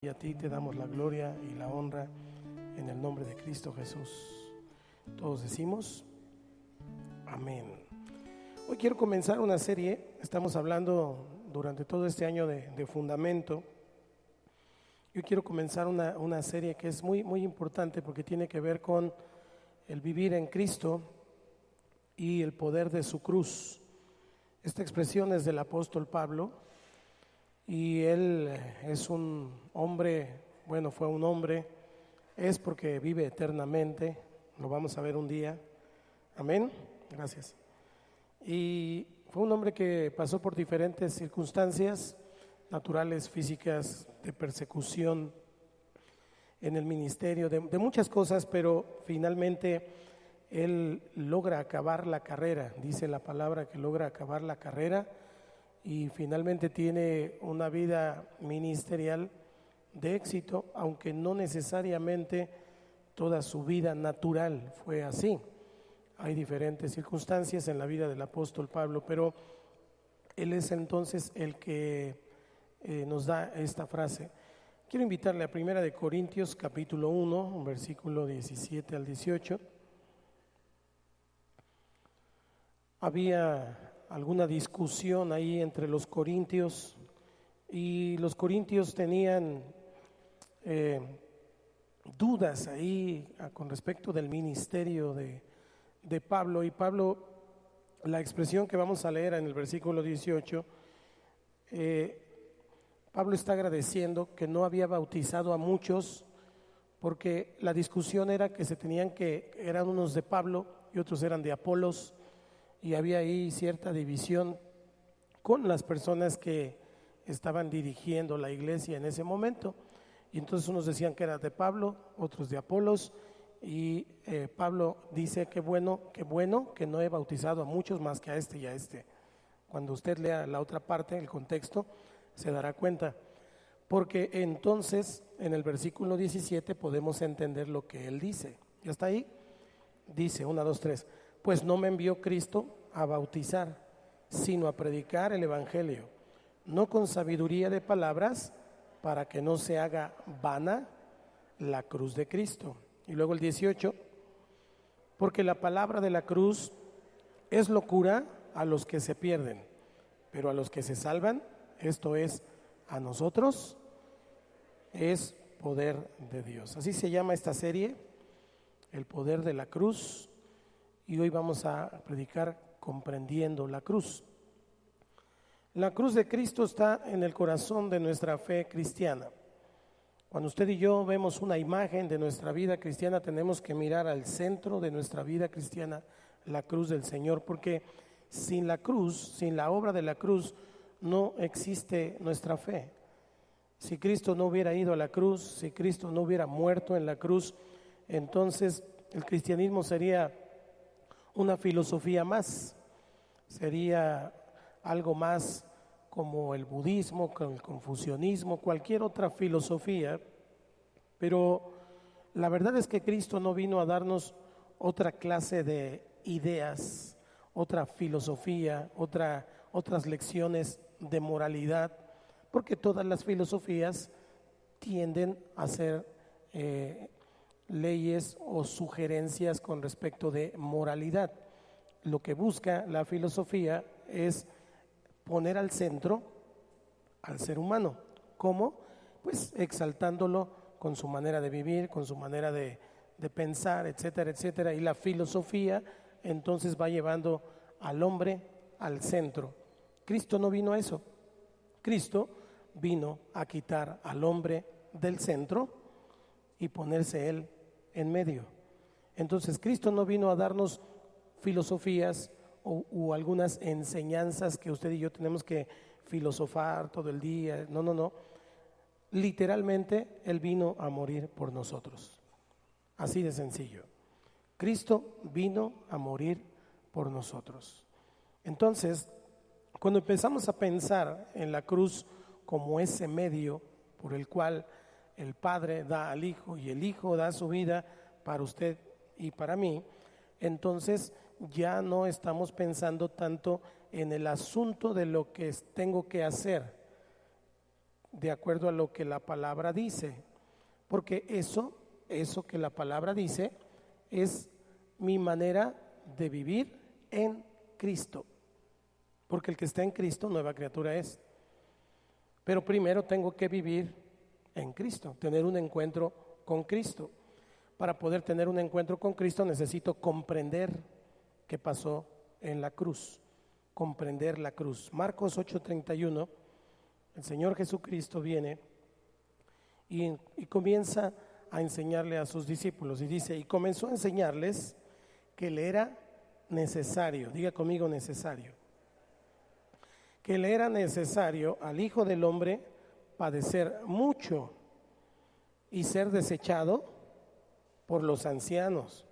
Y a ti te damos la gloria y la honra en el nombre de Cristo Jesús. Todos decimos amén. Hoy quiero comenzar una serie. Estamos hablando durante todo este año de fundamento. Yo quiero comenzar una serie que es muy importante porque tiene que ver con el vivir en Cristo y el poder de su cruz. Esta expresión es del apóstol Pablo. Y él es un hombre, fue un hombre, es porque vive eternamente, lo vamos a ver un día, amén, gracias. Y fue un hombre que pasó por diferentes circunstancias naturales, físicas, de persecución en el ministerio, de muchas cosas, pero finalmente él logra acabar la carrera, dice la palabra que logra acabar la carrera. Y finalmente tiene una vida ministerial de éxito, aunque no necesariamente toda su vida natural fue así. Hay diferentes circunstancias en la vida del apóstol Pablo, pero él es entonces el que nos da esta frase. Quiero invitarle a 1 Corintios capítulo 1, versículo 17 al 18. Había alguna discusión ahí entre los corintios y los corintios tenían dudas ahí con respecto del ministerio de Pablo. Y Pablo, la expresión que vamos a leer en el versículo 18, Pablo está agradeciendo que no había bautizado a muchos porque la discusión era que eran unos de Pablo y otros eran de Apolos. Y había ahí cierta división con las personas que estaban dirigiendo la iglesia en ese momento. Y entonces unos decían que era de Pablo, otros de Apolos. Y Pablo dice que bueno que no he bautizado a muchos más que a este y a este. Cuando usted lea la otra parte, el contexto, se dará cuenta. Porque entonces en el versículo 17 podemos entender lo que él dice. ¿Ya está ahí? Dice 1, 2, 3. Pues no me envió Cristo a bautizar, sino a predicar el evangelio, no con sabiduría de palabras, para que no se haga vana la cruz de Cristo. Y luego el 18, porque la palabra de la cruz es locura a los que se pierden, pero a los que se salvan, esto es, a nosotros, es poder de Dios. Así se llama esta serie, el poder de la cruz. Y hoy vamos a predicar comprendiendo la cruz. La cruz de Cristo está en el corazón de nuestra fe cristiana. Cuando usted y yo vemos una imagen de nuestra vida cristiana, tenemos que mirar al centro de nuestra vida cristiana, la cruz del Señor, porque sin la cruz, sin la obra de la cruz, no existe nuestra fe. Si Cristo no hubiera ido a la cruz, si Cristo no hubiera muerto en la cruz, entonces el cristianismo sería una filosofía más, sería algo más como el budismo, el confucianismo, cualquier otra filosofía, pero la verdad es que Cristo no vino a darnos otra clase de ideas, otra filosofía, otras lecciones de moralidad, porque todas las filosofías tienden a ser leyes o sugerencias con respecto de moralidad. Lo que busca la filosofía es poner al centro al ser humano. ¿Cómo? Pues exaltándolo con su manera de vivir, con su manera de pensar, etcétera, etcétera. Y la filosofía entonces va llevando al hombre al centro. Cristo no vino a eso. Cristo vino a quitar al hombre del centro y ponerse él en medio. Entonces Cristo no vino a darnos filosofías o algunas enseñanzas que usted y yo tenemos que filosofar todo el día. No. Literalmente Él vino a morir por nosotros. Así de sencillo. Cristo vino a morir por nosotros. Entonces, cuando empezamos a pensar en la cruz como ese medio por el cual el Padre da al Hijo y el Hijo da su vida para usted y para mí, entonces ya no estamos pensando tanto en el asunto de lo que tengo que hacer, de acuerdo a lo que la palabra dice, porque eso que la palabra dice es mi manera de vivir en Cristo, porque el que está en Cristo nueva criatura es. Pero primero tengo que vivir en Cristo, tener un encuentro con Cristo. Para poder tener un encuentro con Cristo necesito comprender qué pasó en la cruz, comprender la cruz. Marcos 8:31, el Señor Jesucristo viene y comienza a enseñarle a sus discípulos y dice, y comenzó a enseñarles que le era necesario, diga conmigo necesario, que le era necesario al Hijo del Hombre padecer mucho y ser desechado por los ancianos,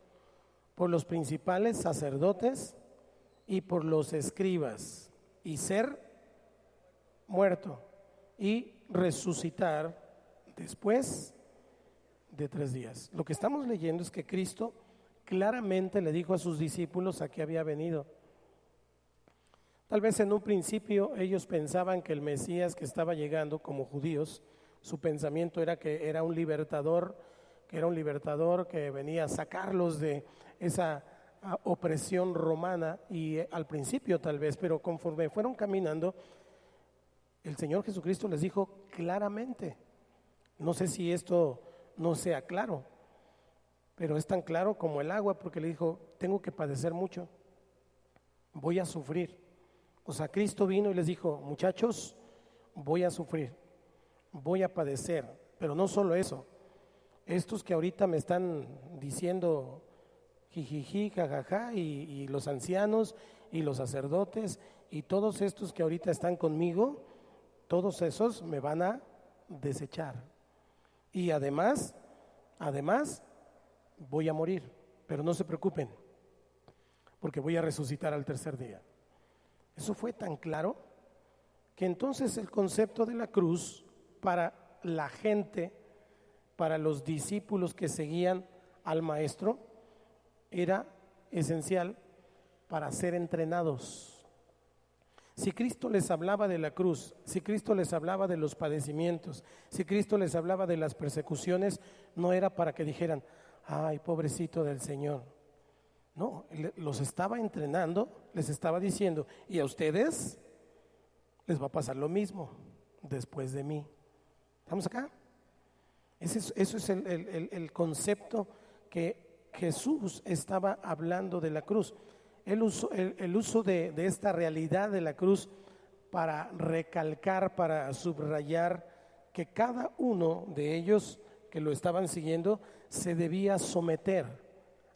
por los principales sacerdotes y por los escribas, y ser muerto y resucitar después de 3 días. Lo que estamos leyendo es que Cristo claramente le dijo a sus discípulos a qué había venido. Tal vez en un principio ellos pensaban que el Mesías que estaba llegando como judíos, su pensamiento era que era un libertador, que venía a sacarlos de esa opresión romana, y al principio tal vez, pero conforme fueron caminando, el Señor Jesucristo les dijo claramente, no sé si esto no sea claro, pero es tan claro como el agua, porque le dijo, tengo que padecer mucho, voy a sufrir. O sea, Cristo vino y les dijo, muchachos, voy a sufrir, voy a padecer, pero no solo eso, estos que ahorita me están diciendo jijiji, jajaja, y los ancianos y los sacerdotes y todos estos que ahorita están conmigo, todos esos me van a desechar. Y además voy a morir, pero no se preocupen, porque voy a resucitar al 3er día. Eso fue tan claro que entonces el concepto de la cruz para la gente, para los discípulos que seguían al maestro, era esencial para ser entrenados. Si Cristo les hablaba de la cruz, si Cristo les hablaba de los padecimientos, si Cristo les hablaba de las persecuciones, no era para que dijeran, ay, pobrecito del Señor. No, los estaba entrenando, les estaba diciendo, y a ustedes les va a pasar lo mismo después de mí. ¿Estamos acá? Eso es el concepto que Jesús estaba hablando de la cruz. El uso de esta realidad de la cruz para recalcar, para subrayar que cada uno de ellos que lo estaban siguiendo se debía someter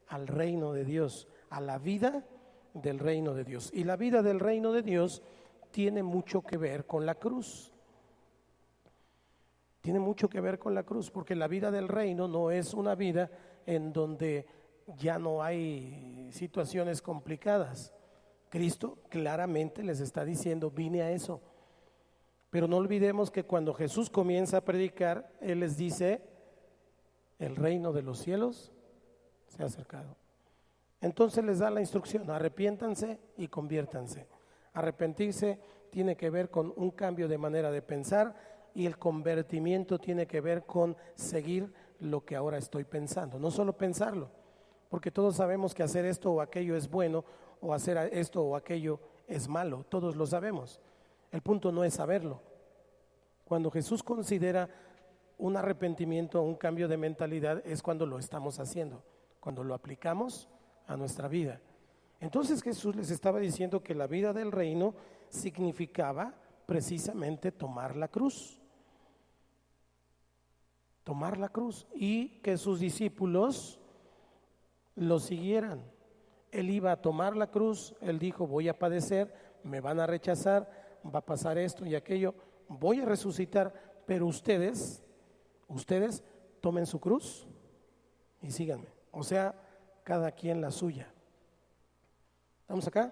al reino de Dios, a la vida del reino de Dios. Y la vida del reino de Dios tiene mucho que ver con la cruz. Tiene mucho que ver con la cruz, porque la vida del reino no es una vida en donde ya no hay situaciones complicadas. Cristo claramente les está diciendo, vine a eso. Pero no olvidemos que cuando Jesús comienza a predicar, Él les dice, el reino de los cielos se ha acercado. Entonces les da la instrucción, arrepiéntanse y conviértanse. Arrepentirse tiene que ver con un cambio de manera de pensar, y el convertimiento tiene que ver con seguir lo que ahora estoy pensando, no solo pensarlo, porque todos sabemos que hacer esto o aquello es bueno, o hacer esto o aquello es malo, todos lo sabemos. El punto no es saberlo. Cuando Jesús considera un arrepentimiento, un cambio de mentalidad, es cuando lo estamos haciendo, cuando lo aplicamos a nuestra vida. Entonces Jesús les estaba diciendo que la vida del reino significaba precisamente tomar la cruz, y que sus discípulos lo siguieran. Él iba a tomar la cruz, él dijo, voy a padecer, me van a rechazar, va a pasar esto y aquello, voy a resucitar, pero ustedes tomen su cruz y síganme. O sea, cada quien la suya. ¿Estamos acá?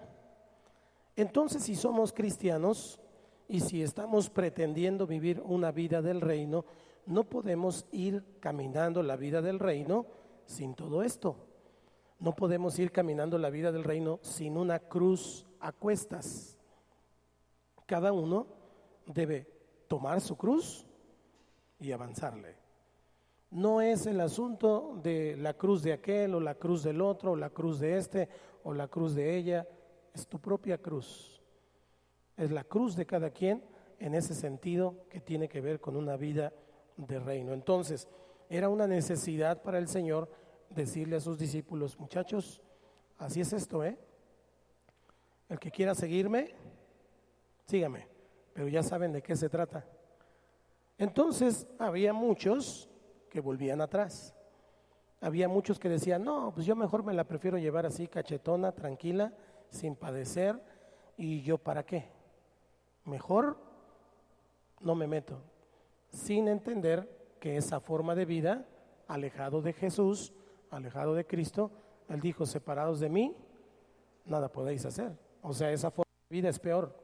Entonces, si somos cristianos y si estamos pretendiendo vivir una vida del reino, no podemos ir caminando la vida del reino sin todo esto. No podemos ir caminando la vida del reino sin una cruz a cuestas. Cada uno debe tomar su cruz y avanzarle. No es el asunto de la cruz de aquel o la cruz del otro o la cruz de este o la cruz de ella, es tu propia cruz. Es la cruz de cada quien en ese sentido que tiene que ver con una vida de reino. Entonces, era una necesidad para el Señor decirle a sus discípulos, muchachos, así es esto, El que quiera seguirme, sígame, pero ya saben de qué se trata. Entonces, había muchos que volvían atrás. Había muchos que decían, no, pues yo mejor me la prefiero llevar así, cachetona, tranquila, sin padecer, y yo para qué. Mejor no me meto, sin entender que esa forma de vida, alejado de Jesús, alejado de Cristo, Él dijo, separados de mí, nada podéis hacer. O sea, esa forma de vida es peor,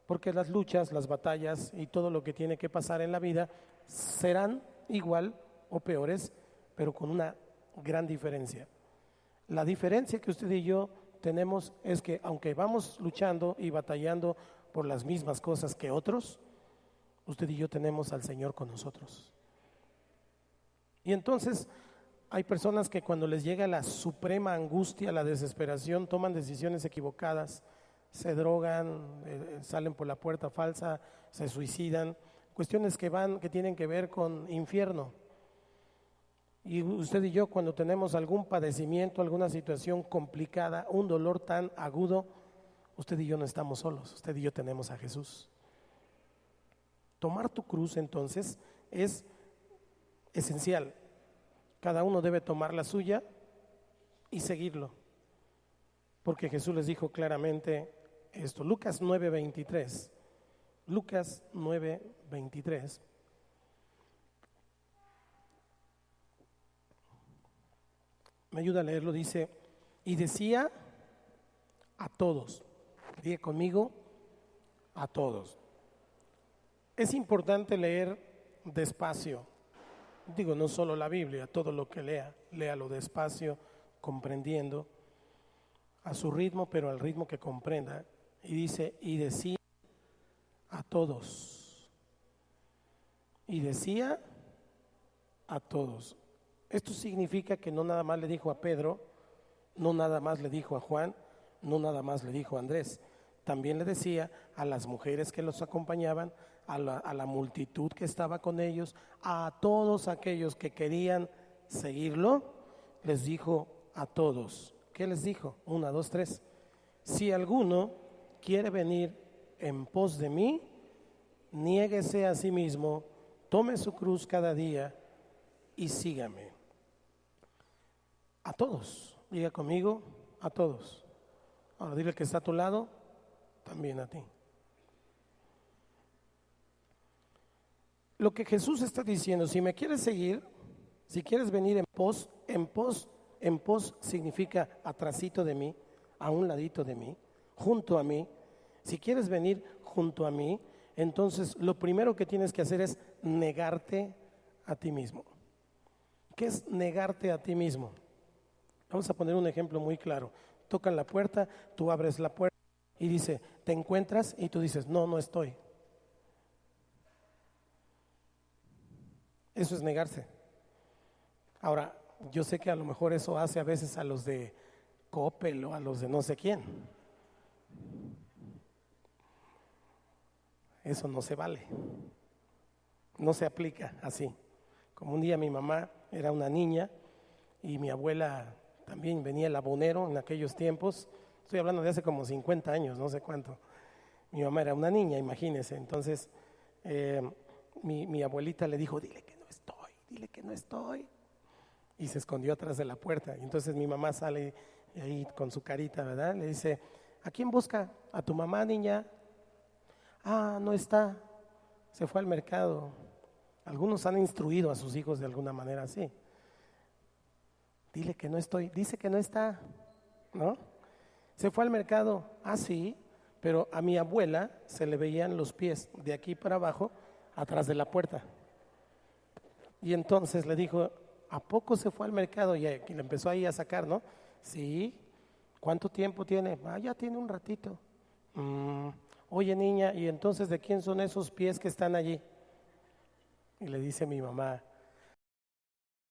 porque las luchas, las batallas y todo lo que tiene que pasar en la vida serán igual o peores, pero con una gran diferencia. La diferencia que usted y yo tenemos es que aunque vamos luchando y batallando por las mismas cosas que otros, usted y yo tenemos al Señor con nosotros. Y entonces hay personas que cuando les llega la suprema angustia, la desesperación, toman decisiones equivocadas, se drogan, salen por la puerta falsa, se suicidan, cuestiones que tienen que ver con infierno. Y usted y yo, cuando tenemos algún padecimiento, alguna situación complicada, un dolor tan agudo, usted y yo no estamos solos, usted y yo tenemos a Jesús. Tomar tu cruz entonces es esencial. Cada uno debe tomar la suya y seguirlo, porque Jesús les dijo claramente esto. Lucas 9:23. Lucas 9:23. Me ayuda a leerlo, dice, y decía a todos, diga conmigo, a todos. Es importante leer despacio, digo, no solo la Biblia, todo lo que léalo despacio, comprendiendo, a su ritmo, pero al ritmo que comprenda. Y dice, y decía a todos, y decía a todos. Esto significa que no nada más le dijo a Pedro, no nada más le dijo a Juan, no nada más le dijo a Andrés, también le decía a las mujeres que los acompañaban, a la multitud que estaba con ellos, a todos aquellos que querían seguirlo, les dijo a todos. ¿Qué les dijo? 1, 2, 3. Si alguno quiere venir en pos de mí, niéguese a sí mismo, tome su cruz cada día y sígame. A todos, diga conmigo, a todos. Ahora dile que está a tu lado, también a ti. Lo que Jesús está diciendo, si me quieres seguir, si quieres venir en pos significa atrasito de mí, a un ladito de mí, junto a mí. Si quieres venir junto a mí, entonces lo primero que tienes que hacer es negarte a ti mismo. ¿Qué es negarte a ti mismo? Vamos a poner un ejemplo muy claro. Tocan la puerta, tú abres la puerta y dice, ¿te encuentras? Y tú dices, no, no estoy. Eso es negarse. Ahora, yo sé que a lo mejor eso hace a veces a los de Coppel o a los de no sé quién. Eso no se vale. No se aplica así. Como un día mi mamá era una niña y mi abuela también venía el abonero en aquellos tiempos. Estoy hablando de hace como 50 años, no sé cuánto. Mi mamá era una niña, imagínense. Entonces, mi abuelita le dijo, dile que no estoy. Y se escondió atrás de la puerta. Y entonces mi mamá sale ahí con su carita, ¿verdad? Le dice, ¿a quién busca? ¿A tu mamá, niña? Ah, no está. Se fue al mercado. Algunos han instruido a sus hijos de alguna manera así. Dile que no estoy. Dice que no está, ¿no? Se fue al mercado. Ah, sí. Pero a mi abuela se le veían los pies de aquí para abajo atrás de la puerta. Y entonces le dijo, ¿a poco se fue al mercado? Y le empezó ahí a sacar, ¿no? Sí. ¿Cuánto tiempo tiene? Ah, ya tiene un ratito. oye niña, ¿y entonces de quién son esos pies que están allí? Y le dice mi mamá,